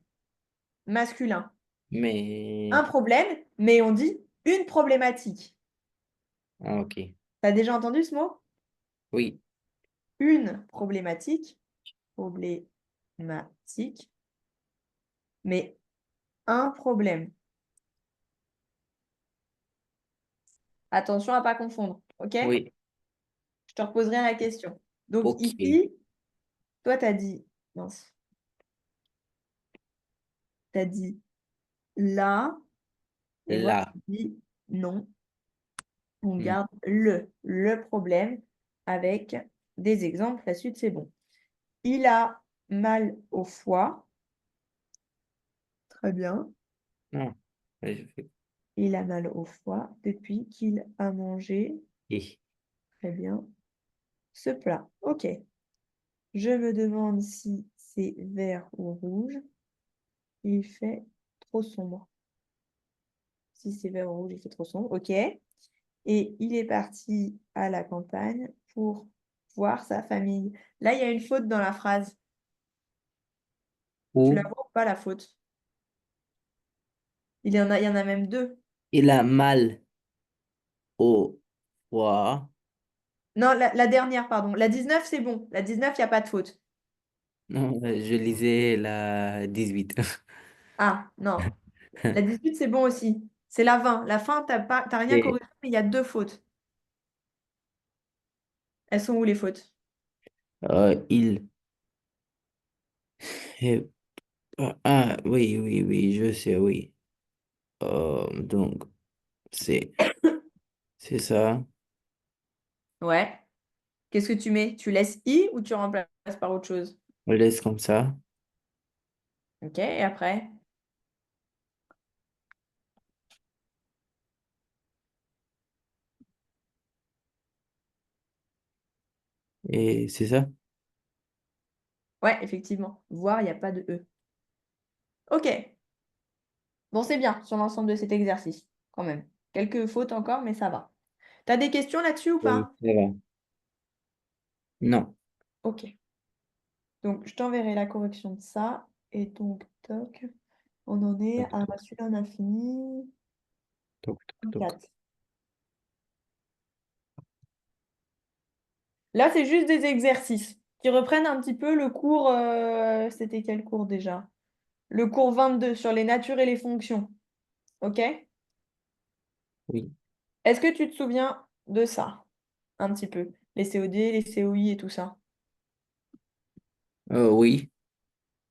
Masculin. Un Mais, problème, mais on dit une problématique. ok. T'as déjà entendu ce mot? Oui, Une problématique. Problématique. Mais un problème. Attention à pas confondre, ok? oui. Je te reposerai la question. Donc Ok. ici, toi, tu as dit, mince, tu as dit là, et moi, Là. je dis non. On Hmm. garde le problème avec des exemples. La suite, c'est bon. Il a mal au foie. Très bien. Non. Ouais, je fais. Il a mal au foie depuis qu'il a mangé, Et très bien, ce plat. OK. Je me demande si c'est vert ou rouge. Il fait trop sombre. Si c'est vert ou rouge, il fait trop sombre. OK. Et il est parti à la campagne pour voir sa famille. Là, il y a une faute dans la phrase. Tu la où vois ou pas, la faute? Il y en a même deux. il a mal au foie. Non, la dernière, pardon. La 19, c'est bon. La 19, il n'y a pas de faute. Non, je lisais la 18. Ah, non. La 18, c'est bon aussi. C'est la 20. La fin, t'as rien Et, corrigé, mais il y a deux fautes. Elles sont où les fautes? il. est- Ah, oui, oui, oui, je sais, oui. Donc, c'est, c'est ça. Ouais. Qu'est-ce que tu mets? Tu laisses i ou tu remplaces par autre chose? On laisse comme ça. Ok, et après? Et c'est ça. Ouais, effectivement. Voir, il n'y a pas de e. Ok. Bon, c'est bien sur l'ensemble de cet exercice, quand même. Quelques fautes encore, mais ça va. T'as des questions là-dessus ou Oui, pas? ça va. Non. Ok. Donc, je t'enverrai la correction de ça. Et donc, toc, on en est Toc, à toc, celui-là, on a fini. toc, toc, toc. 4. Là, c'est juste des exercices qui reprennent un petit peu le cours. C'était quel cours déjà? Le cours 22 sur les natures et les fonctions. Ok? Oui. Est-ce que tu te souviens de ça? Un petit peu. Les COD, les COI et tout ça. Oui.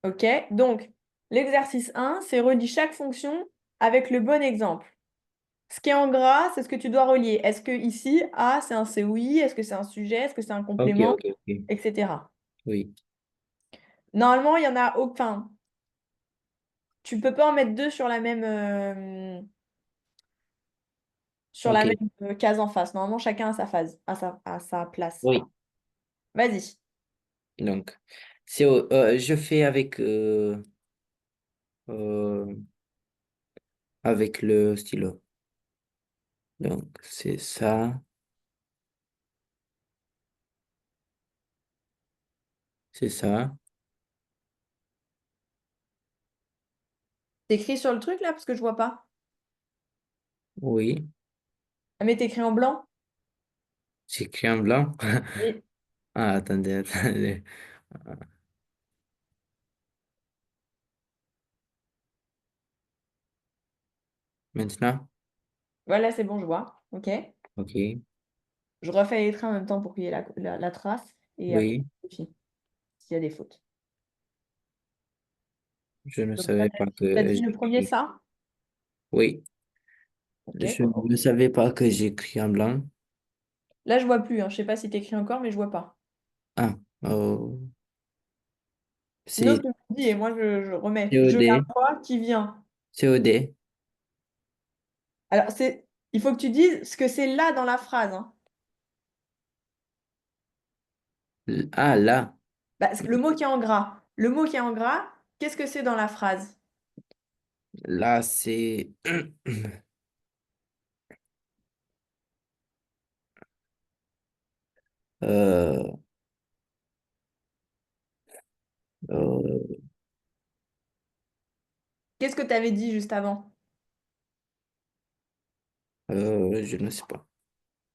Ok? Donc, l'exercice 1, c'est relie chaque fonction avec le bon exemple. Ce qui est en gras, c'est ce que tu dois relier. Est-ce que ici, A, c'est un COI? Est-ce que c'est un sujet? Est-ce que c'est un Ok, complément? ok, ok. Etc. Oui. Normalement, il y en a aucun. Tu peux pas en mettre deux sur la Ok. même case en face. Normalement, chacun a sa phase, à sa place. Oui. Vas-y. Donc, je fais euh, avec le stylo. Donc, c'est ça. T'écris sur le truc là, parce que je vois pas. Oui. Ah, mais t'écris en blanc? J'écris en blanc. Oui. Ah, attendez, attendez. Maintenant? Voilà, c'est bon, je vois. Ok. Ok. Je refais les traits en même temps pour qu'il y ait la trace. Et après, Oui. je vérifie s'il y a des fautes. Je ne Donc, là, savais pas t'as que dit le premier, j'écris. ça? Oui. Ok. Je ne savais pas que j'écris en blanc. Là, je vois plus, hein. Je sais pas si t'écris encore, mais je vois pas. Ah. Oh. Sinon, C'est tu me dis et moi, je remets. Je la COD. vois qui vient. COD. Alors, il faut que tu dises ce que c'est là dans la phrase, hein. Ah, là. Bah, le mot qui est en gras. Le mot qui est en gras, qu'est-ce que c'est dans la phrase? Là, c'est... euh, euh, Qu'est-ce que tu avais dit juste avant? je ne sais pas.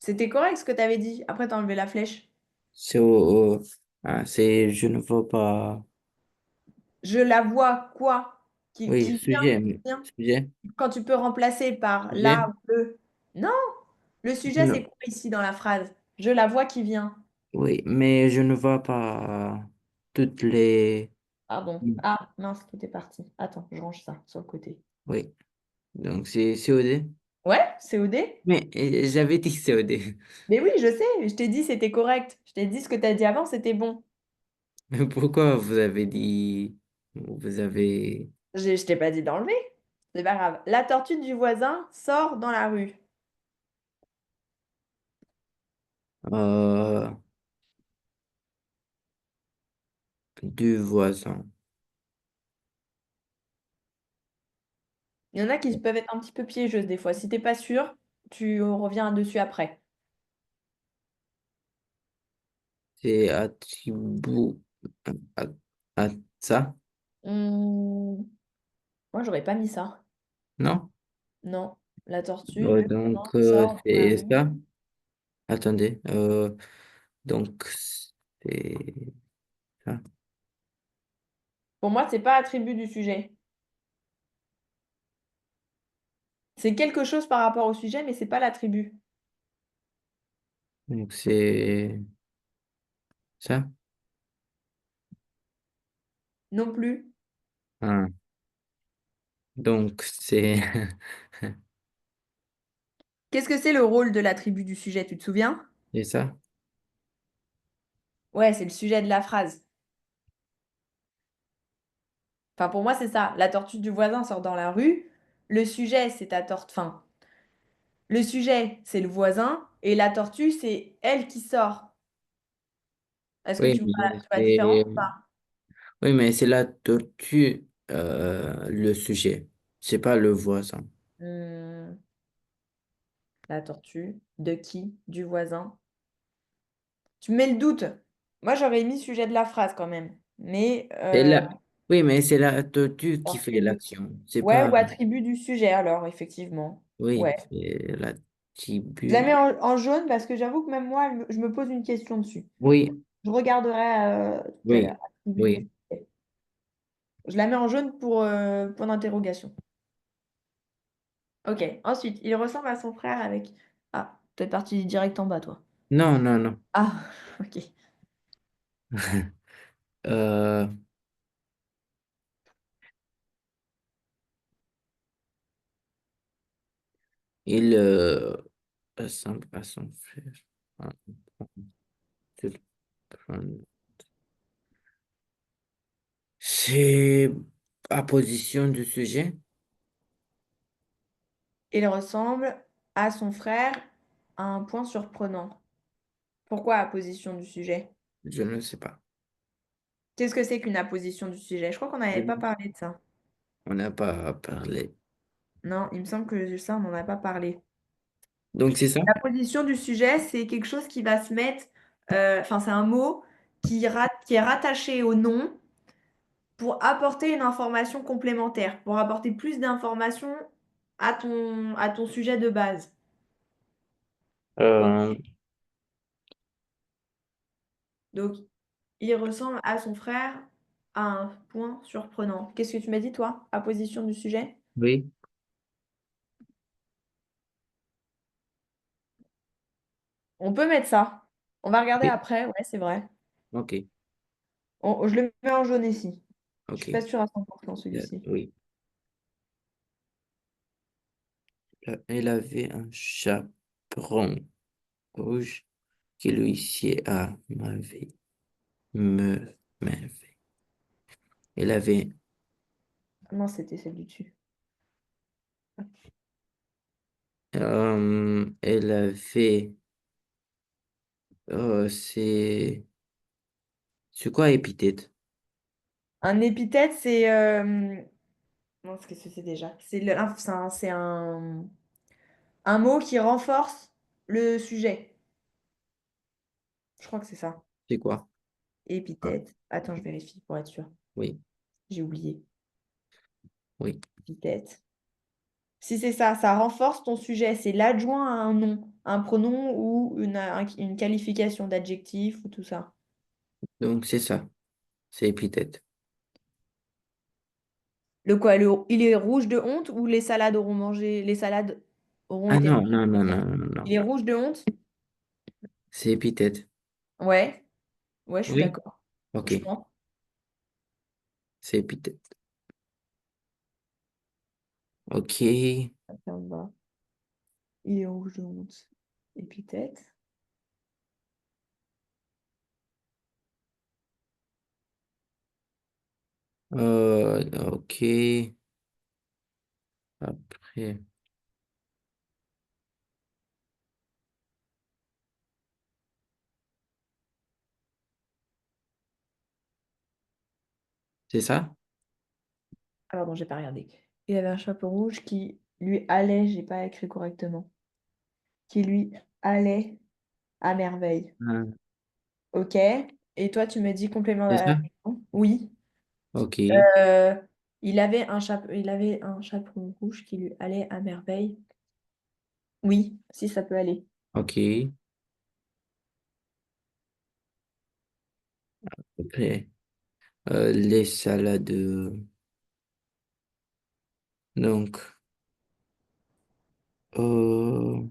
C'était correct ce que tu avais dit. Après, tu as enlevé la flèche. C'est... Je ne vois pas... Je la vois quoi? Oui, Qui vient? sujet. Qui vient. Sujet. Quand tu peux remplacer par là Sujet. ou le. Non, le sujet, c'est Non. quoi ici dans la phrase? Je la vois qui vient. Oui, mais je ne vois pas toutes les... Pardon. Ah, mince, tout est parti. Attends, je range ça sur le côté. Oui, donc c'est COD. Ouais, COD? Mais j'avais dit COD. Mais oui, je sais, je t'ai dit c'était correct. Je t'ai dit ce que tu as dit avant, c'était bon. Mais pourquoi vous avez dit... Vous avez... Je t'ai pas dit d'enlever. C'est pas grave. La tortue du voisin sort dans la rue. euh, du voisin. Il y en a qui peuvent être un petit peu piégeuses des fois. Si t'es pas sûr, tu reviens dessus après. C'est attribut à, à ça, Hmm, moi, j'aurais pas mis ça. non? Non. La tortue du voisin Donc, sort dans la c'est rue. ça. Attendez. Donc, c'est ça. Pour moi, c'est pas attribut du sujet. C'est quelque chose par rapport au sujet, mais c'est pas l'attribut. Donc, c'est ça. Non plus. Ah. Donc, c'est Qu'est-ce que c'est le rôle de l'attribut du sujet, tu te souviens? c'est ça. Ouais, c'est le sujet de la phrase. Enfin, pour moi, c'est ça. La tortue du voisin sort dans la rue. Le sujet, c'est ta tortue. Enfin, le sujet, c'est le voisin. Et la tortue, c'est elle qui sort. Est-ce que Oui, tu vois la différence c'est ou pas? oui, mais c'est la tortue, le sujet. C'est pas le voisin. Hmm, la tortue, de qui? Du voisin. Tu mets le doute. Moi, j'aurais mis sujet de la phrase quand même. Mais C'est là. Oui, mais c'est la tortue qui fait attribut. l'action. C'est Ouais, pas. ou attribut du sujet, alors, effectivement. Oui, Ouais. c'est la Je la tribu. mets en jaune parce que j'avoue que même moi, je me pose une question dessus. Oui, Je regarderai tout à l'heure. oui, Attribut du oui. sujet. Je la mets en jaune pour point d'interrogation. Ok. Ensuite, il ressemble à son frère avec. Ah, t'es parti direct en bas, toi. Non, non, non. Ah, ok. Euh, il ressemble à son frère. Ah, je le prends. C'est à position du sujet? Il ressemble à son frère à un point surprenant. Pourquoi apposition du sujet? Je ne sais pas. Qu'est-ce que c'est qu'une apposition du sujet? Je crois qu'on n'avait pas parlé de ça. On n'a pas parlé. Non, il me semble que ça, on n'en a pas parlé. Donc, c'est ça? La position du sujet, c'est quelque chose qui va se mettre, enfin, c'est un mot qui est rattaché au nom pour apporter une information complémentaire, pour apporter plus d'informations à ton sujet de base. Ok. Euh, Donc, il ressemble à son frère à un point surprenant. Qu'est-ce que tu m'as dit, toi, à position du sujet? oui, On peut mettre ça. On va regarder oui. après, ouais, c'est vrai. Ok, Je le mets en jaune ici. Je ok. suis pas sûre à 100% celui-ci. Oui. Elle avait un chaperon rouge qui lui sied à me, merveille. Elle avait, Ah non, c'était celle du dessus. elle avait, c'est quoi épithète? Un épithète, c'est... non, qu'est-ce que c'est déjà? C'est un mot qui renforce le sujet. Je crois que c'est ça. C'est quoi? Ah, Épithète. Attends, je vérifie pour être sûre. oui, J'ai oublié. oui. Épithète. Si c'est ça, ça renforce ton sujet. C'est l'adjoint à un nom, un pronom ou une qualification d'adjectif ou tout ça. Donc, c'est ça. C'est épithète. Le quoi? Il est rouge de honte ou les salades auront mangé, les salades auront Ah été non, mangées? non, non, non, non, non. Il est rouge de honte? C'est épithète. Ouais, ouais, je suis Oui? d'accord. Ok, Je pense. c'est épithète. Ok. Attends, en bas. Il est rouge de honte. Épithète. Ok. Après, c'est ça? Ah pardon, j'ai pas regardé. Il avait un chapeau rouge qui lui allait, j'ai pas écrit correctement, qui lui allait à merveille. Ah, Ok. Et toi, tu me dis complément c'est à la ça? question. Oui. Ok, Euh, il avait un chaperon rouge qui lui allait à merveille. Oui, si ça peut aller. ok. Après, les salades. Donc, euh,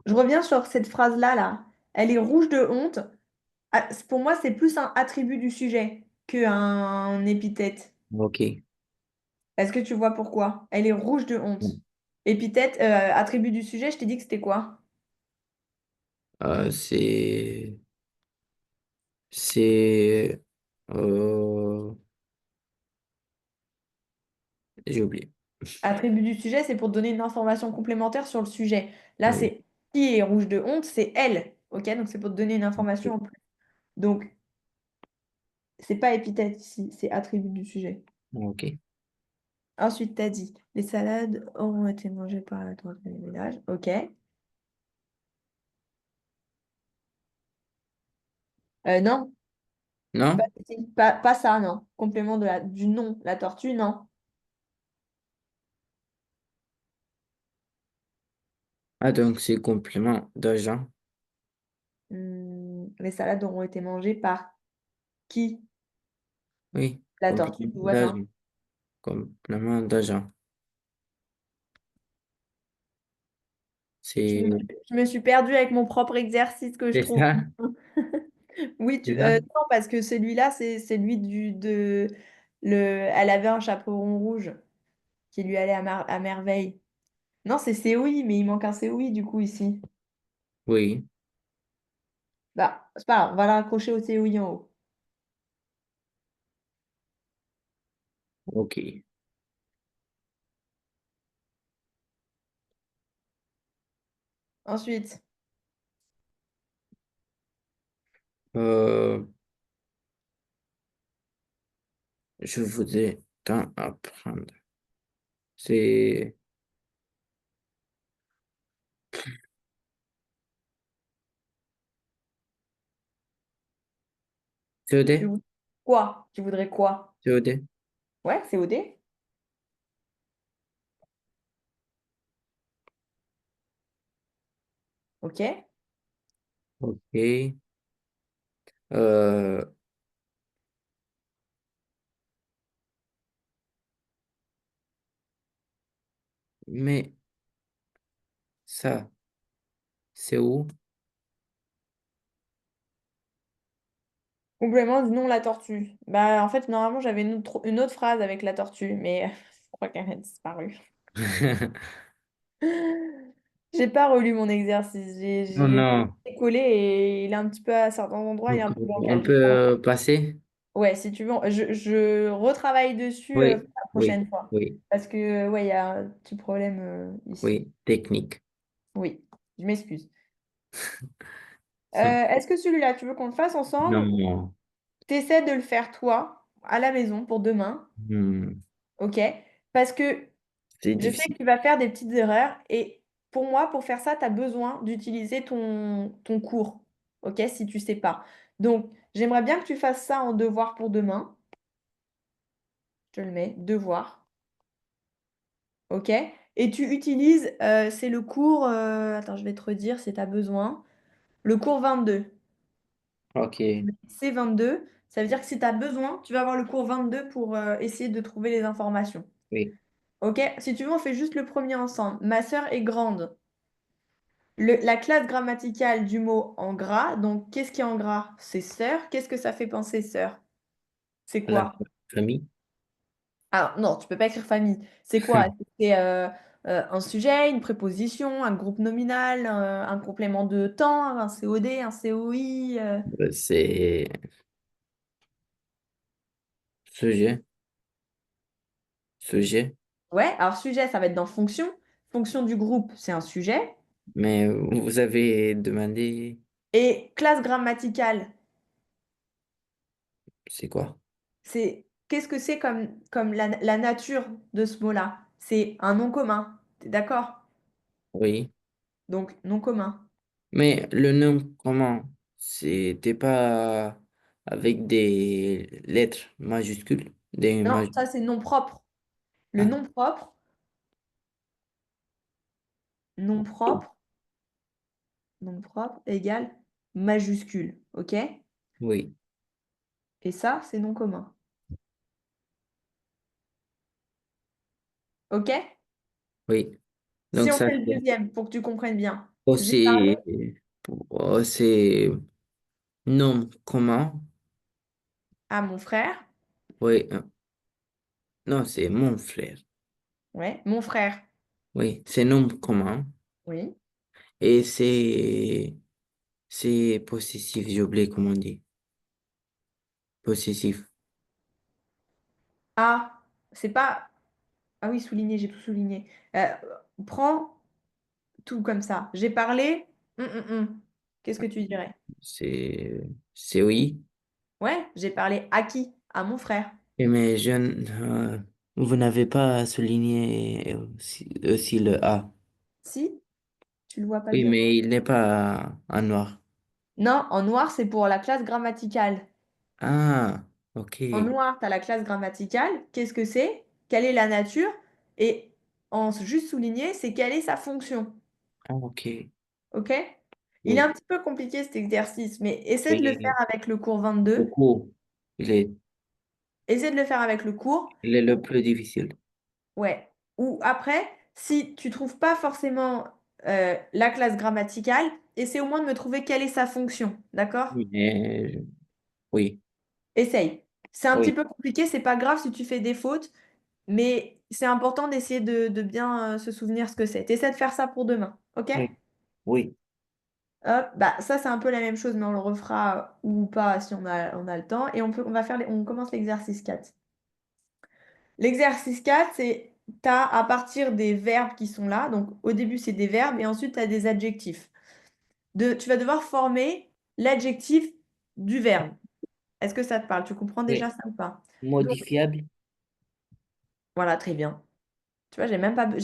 Je reviens sur cette phrase-là, là. Elle est rouge de honte. Ah, pour moi, c'est plus un attribut du sujet qu'un épithète. ok. Est-ce que tu vois pourquoi? Elle est rouge de honte. Épithète, attribut du sujet, je t'ai dit que c'était quoi? C'est, j'ai oublié. Attribut du sujet, c'est pour donner une information complémentaire sur le sujet. Là, Oui, c'est qui est rouge de honte, c'est elle. Ok, donc c'est pour te donner une information en plus. Donc, c'est pas épithète ici, c'est attribut du sujet. ok. Ensuite, tu as dit les salades auront été mangées par la droite du ménage. Ok. Non, pas, Non? pas ça, non. Complément du nom, la tortue, non. Ah, donc c'est complément d'argent. Les salades auront été mangées par qui? Oui, La tortue complément du voisin. d'argent. Complément d'argent. Je me, C'est je me suis perdue avec mon propre exercice que je c'est trouve. ça? Oui, C'est ça? non, parce que celui-là, c'est celui elle avait un chaperon rouge qui lui allait à merveille. Non, c'est COI, mais il manque un COI du coup ici. Oui, Bah, c'est pas grave, on va la raccrocher au COI en haut. ok. Ensuite, Euh, je voudrais t'en apprendre. C'est tu COD? vou- quoi? Tu voudrais quoi? COD? Ouais, COD? Ok. Ok. Euh, mais ça, c'est où? Complément du nom la tortue. Bah, en fait, normalement, j'avais une autre phrase avec la tortue, mais je crois qu'elle a disparu. J'ai pas relu mon exercice. Oh J'ai non. collé et il est un petit peu à certains endroits, il est Donc, un peu on bancal. peut passer? Ouais, si tu veux, je retravaille dessus Oui, la oui, prochaine fois. oui, Parce que, ouais, il y a un petit problème ici. oui, technique. Oui, je m'excuse. C'est- Est-ce que celui-là, tu veux qu'on le fasse ensemble? Non, T'essaies de le faire toi, à la maison, pour demain, hmm, ok? Parce que c'est je sais difficile. que tu vas faire des petites erreurs et pour moi, pour faire ça, tu as besoin d'utiliser ton cours, ok? Si tu sais pas. Donc, j'aimerais bien que tu fasses ça en devoir pour demain. Je le mets, devoir, ok? Et tu utilises, c'est le cours, attends, je vais te redire si tu as besoin, le cours 22. Ok, C'est 22. Ça veut dire que si tu as besoin, tu vas avoir le cours 22 pour essayer de trouver les informations. oui. Ok? Si tu veux, on fait juste le premier ensemble. Ma sœur est grande. La classe grammaticale du mot en gras, donc qu'est-ce qui est en gras? C'est sœur. Qu'est-ce que ça fait penser sœur? C'est La quoi? famille? Ah non, tu peux pas écrire famille. C'est quoi? C'est un sujet, une préposition, un groupe nominal, un complément de temps, un COD, un COI. C'est sujet, sujet. Ouais, alors sujet, ça va être dans fonction. Fonction du groupe, c'est un sujet. Mais vous avez demandé, Et classe grammaticale, c'est quoi? c'est qu'est-ce que c'est comme la nature de ce mot-là? C'est un nom commun. T'es d'accord? Oui. Donc, nom commun. Mais le nom, comment? C'était pas avec des lettres majuscules? Des Non, ça, c'est nom propre. Le Ah, nom propre, nom propre égale majuscule. OK? oui, Et ça, c'est nom commun. OK? oui. Si Donc on ça, fait le c'est deuxième, pour que tu comprennes bien. J'ai parlé aussi, c'est nom comment? à mon frère. Oui, non, c'est mon frère. Ouais, mon frère. Oui, c'est nom comment? Oui. Et c'est possessif, j'ai oublié comment on dit. Possessif. Ah, c'est pas. Ah oui, souligné, j'ai tout souligné. Prends tout comme ça. J'ai parlé. Qu'est-ce que tu dirais? C'est oui. Ouais, j'ai parlé à qui? À mon frère. Et mais vous n'avez pas souligné aussi le A. Si, tu le vois pas Oui, bien. mais il n'est pas en noir. Non, en noir, c'est pour la classe grammaticale. Ah, ok. En noir, tu as la classe grammaticale. Qu'est-ce que c'est? Quelle est la nature? Et en juste souligné, c'est quelle est sa fonction. Ah, ok. OK? Il est Oui. un petit peu compliqué cet exercice, mais essaie de le faire Mais avec le cours 22. beaucoup. Il est, Essaie de le faire avec le cours. il est le plus difficile. Ouais. Ou après, si tu trouves pas forcément la classe grammaticale, essaie au moins de me trouver quelle est sa fonction. D'accord? Mais, oui, Essaye. C'est un petit oui, peu compliqué, c'est pas grave si tu fais des fautes, mais c'est important d'essayer de bien se souvenir ce que c'est. T'essaies de faire ça pour demain, ok? oui, oui. Hop, bah ça c'est un peu la même chose, mais on le refera ou pas si on a le temps. Et on va faire on commence l'exercice 4. L'exercice 4, c'est t'as à partir des verbes qui sont là. Donc au début c'est des verbes et ensuite tu as des adjectifs. Tu vas devoir former l'adjectif du verbe. Est-ce que ça te parle? Tu comprends déjà Oui. ça ou pas? Donc Modifiable, voilà, très bien. Tu vois, j'ai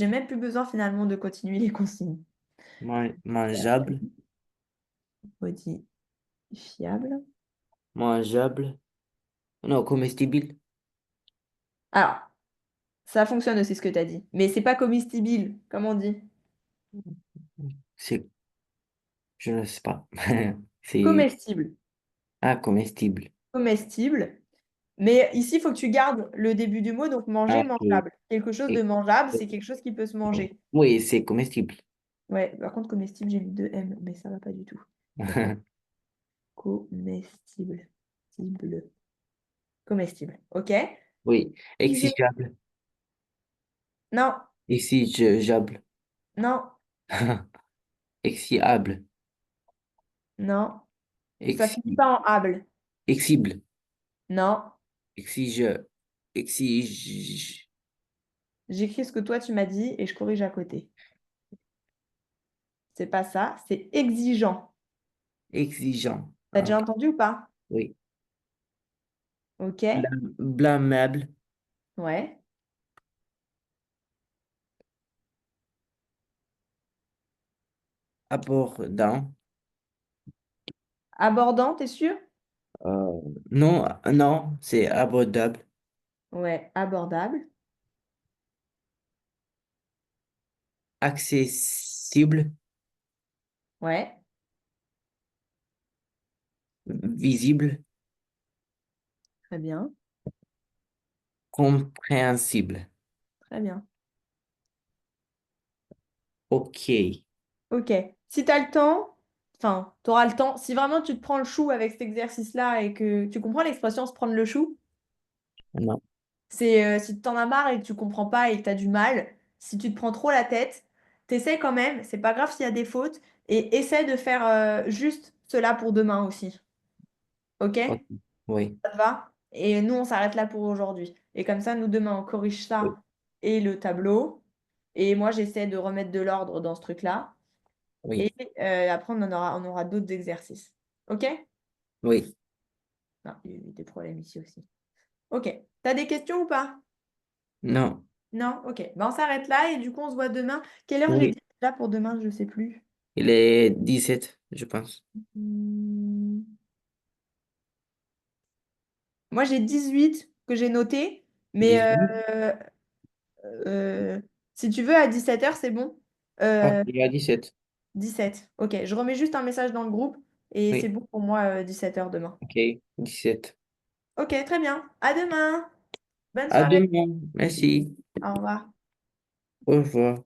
même plus besoin finalement de continuer les consignes. mangeable, Modifiable. mangeable. Non, comestible. Alors, ça fonctionne aussi ce que tu as dit. Mais c'est pas comestible, comme on dit. C'est, je ne sais pas. C'est, Comestible. ah, comestible. Comestible. Mais ici, il faut que tu gardes le début du mot, donc Ah, manger, ok. mangeable. Quelque chose de Oui, mangeable, c'est quelque chose qui peut se manger. oui, c'est comestible. Ouais, par contre, comestible, j'ai mis deux M, mais ça va pas du tout. C'est pas comestible. Cible. Comestible. OK? Oui, Sujet. exigeable. Non, Exigeable. non, Exiable. non. Ça finit Exi, pas en able. exible. Non. Exige, exige, J'écris ce que toi tu m'as dit et je corrige à côté. C'est pas ça, c'est exigeant. exigeant. T'as Ah, déjà ok. entendu ou pas? Oui. Ok. Blâmable. Ouais. Abordant. Abordant, t'es sûr? Non, non, c'est abordable. Ouais, abordable. Accessible. Ouais, Visible. très bien. Compréhensible. Très bien. Ok. Ok. Si t'as le temps, enfin, t'auras le temps. Si vraiment tu te prends le chou avec cet exercice-là et que tu comprends l'expression se prendre le chou, Non. c'est si t'en as marre et que tu comprends pas et que t'as du mal, si tu te prends trop la tête, t'essaies quand même, c'est pas grave s'il y a des fautes, et essaie de faire juste cela pour demain aussi. Ok? Ok. Oui. Ça te va? Et nous, on s'arrête là pour aujourd'hui. Et comme ça, nous, demain, on corrige Oui. ça et le tableau. Et moi, j'essaie de remettre de l'ordre dans ce truc-là. Oui. Et après, on aura d'autres exercices. OK? Oui. Non, il y a eu des problèmes ici aussi. OK. T'as des questions ou pas? Non. Non? OK. Ben, on s'arrête là et du coup, on se voit demain. Quelle heure j'ai Oui. dit là pour demain? Je sais plus. Il est 17, je pense. Hmm. Moi, j'ai 18 que j'ai noté. Mais 18. euh, si tu veux, à 17h, c'est bon. Ok, Euh, il est à 17. 17. Ok, je remets juste un message dans le groupe et c'est Oui. bon pour moi, 17h demain. Ok. 17. Ok, très bien. À demain. Bonne À soirée. demain. Merci. Au revoir. Au revoir.